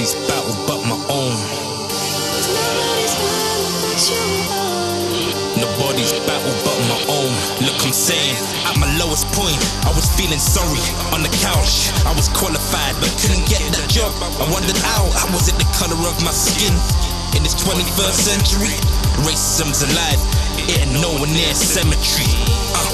Nobody's battle but my own. Nobody's battle but my own. Look, I'm saying, at my lowest point, I was feeling sorry on the couch. I was qualified but couldn't get that job. I wondered how was it the colour of my skin? In this 21st century, racism's alive, it ain't nowhere near a cemetery.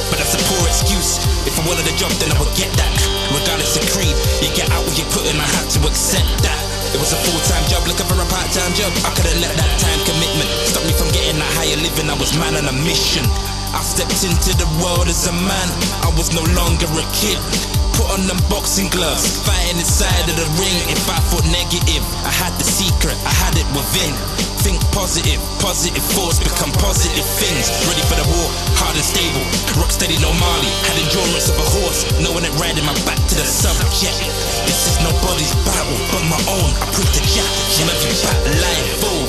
But that's a poor excuse. If I wanted a job, then I would get that. Regardless of creed, you get out what you put in, I had to accept that. It was a full-time job, looking for a part-time job. I couldn't let that time commitment stop me from getting that higher living. I was man on a mission. I stepped into the world as a man, I was no longer a kid. Put on them boxing gloves, fighting inside of the ring. If I thought negative, I had the secret, I had it within. Think positive, positive thoughts become positive things. Ready for the war, hard and stable, rock steady, no Marley. Had endurance of a horse, knowing it riding my back to the subject. This is nobody's battle but my own. I put the jack from every back line full.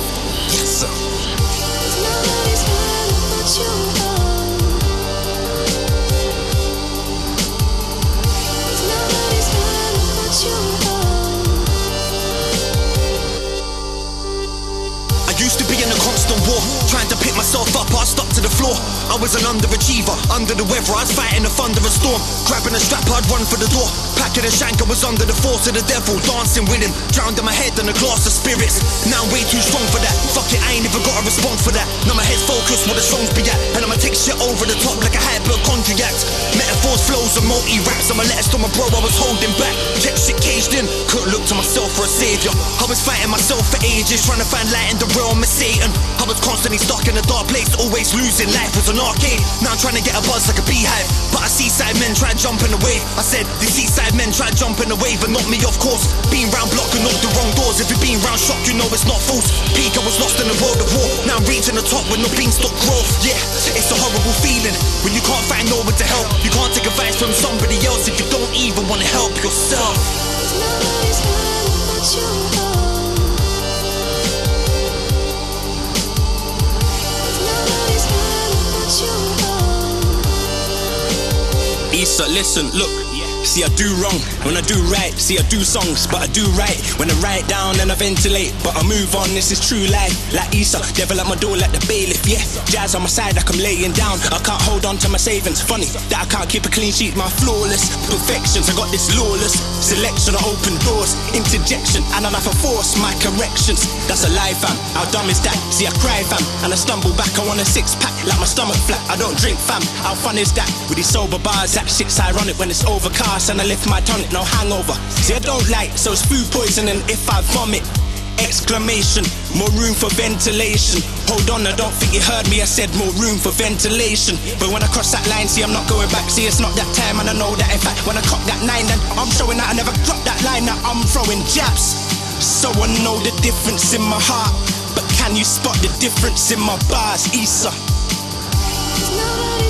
Yes sir. Nobody's battle but your own. Nobody's battle but your own. I used to be in a constant war, trying to pick myself up, I stuck to the floor. I was an underachiever, under the weather, I was fighting a thunder and storm. Grabbing a strap, I'd run for the door. Packing a shank, I was under the force of the devil. Dancing with him, drowned in my head in a glass of spirits. Now I'm way too strong for that, fuck it, I ain't even got a response for that. Now my head's focused where the songs be at, and I'ma take shit over the top like a hypochondriac. Metaphors, flows, and multi-raps, and my letters to my bro, I was holding back. Kept shit caged in, couldn't look to myself for a saviour. I was fighting myself for ages, trying to find light in the realm of Satan. I was constantly stuck in a dark place, always losing. Life was an arcade, now I'm trying to get a buzz like a beehive. But I seaside men try jumping the wave. I said, the seaside men try jumping the wave, and not me of course. Being round block and knock the wrong doors. If you're being round shock, you know it's not false. Peak, I was lost in the world of war. Now I'm reaching the top with no beanstalk growth. Yeah, it's a horrible feeling when you can't find no one to help. You can't take advice from somebody else if you don't even want to help yourself. Nobody's battle but your own. Nobody's battle but your own. Issa, listen, look. See, I do wrong when I do right. See, I do songs, but I do right. When I write down, then I ventilate. But I move on, this is true life. Like Issa, devil at my door like the bailiff, yeah. Jazz on my side like I'm laying down. I can't hold on to my savings. Funny that I can't keep a clean sheet. My flawless perfections, I got this lawless selection of open doors, interjection, and enough of force. My corrections, that's a lie, fam. How dumb is that? See, I cry, fam, and I stumble back. I want a six-pack like my stomach flat. I don't drink, fam. How fun is that? With these sober bars, that shit's ironic when it's overcast. And I lift my tonic, no hangover. See, I don't like, so it's food poisoning if I vomit. Exclamation, more room for ventilation. Hold on, I don't think you heard me, I said more room for ventilation. But when I cross that line, see, I'm not going back. See, it's not that time, and I know that in fact when I cock that 9, then I'm showing that I never dropped that line. Now I'm throwing jabs, so I know the difference in my heart. But can you spot the difference in my bars, Issa? Nobody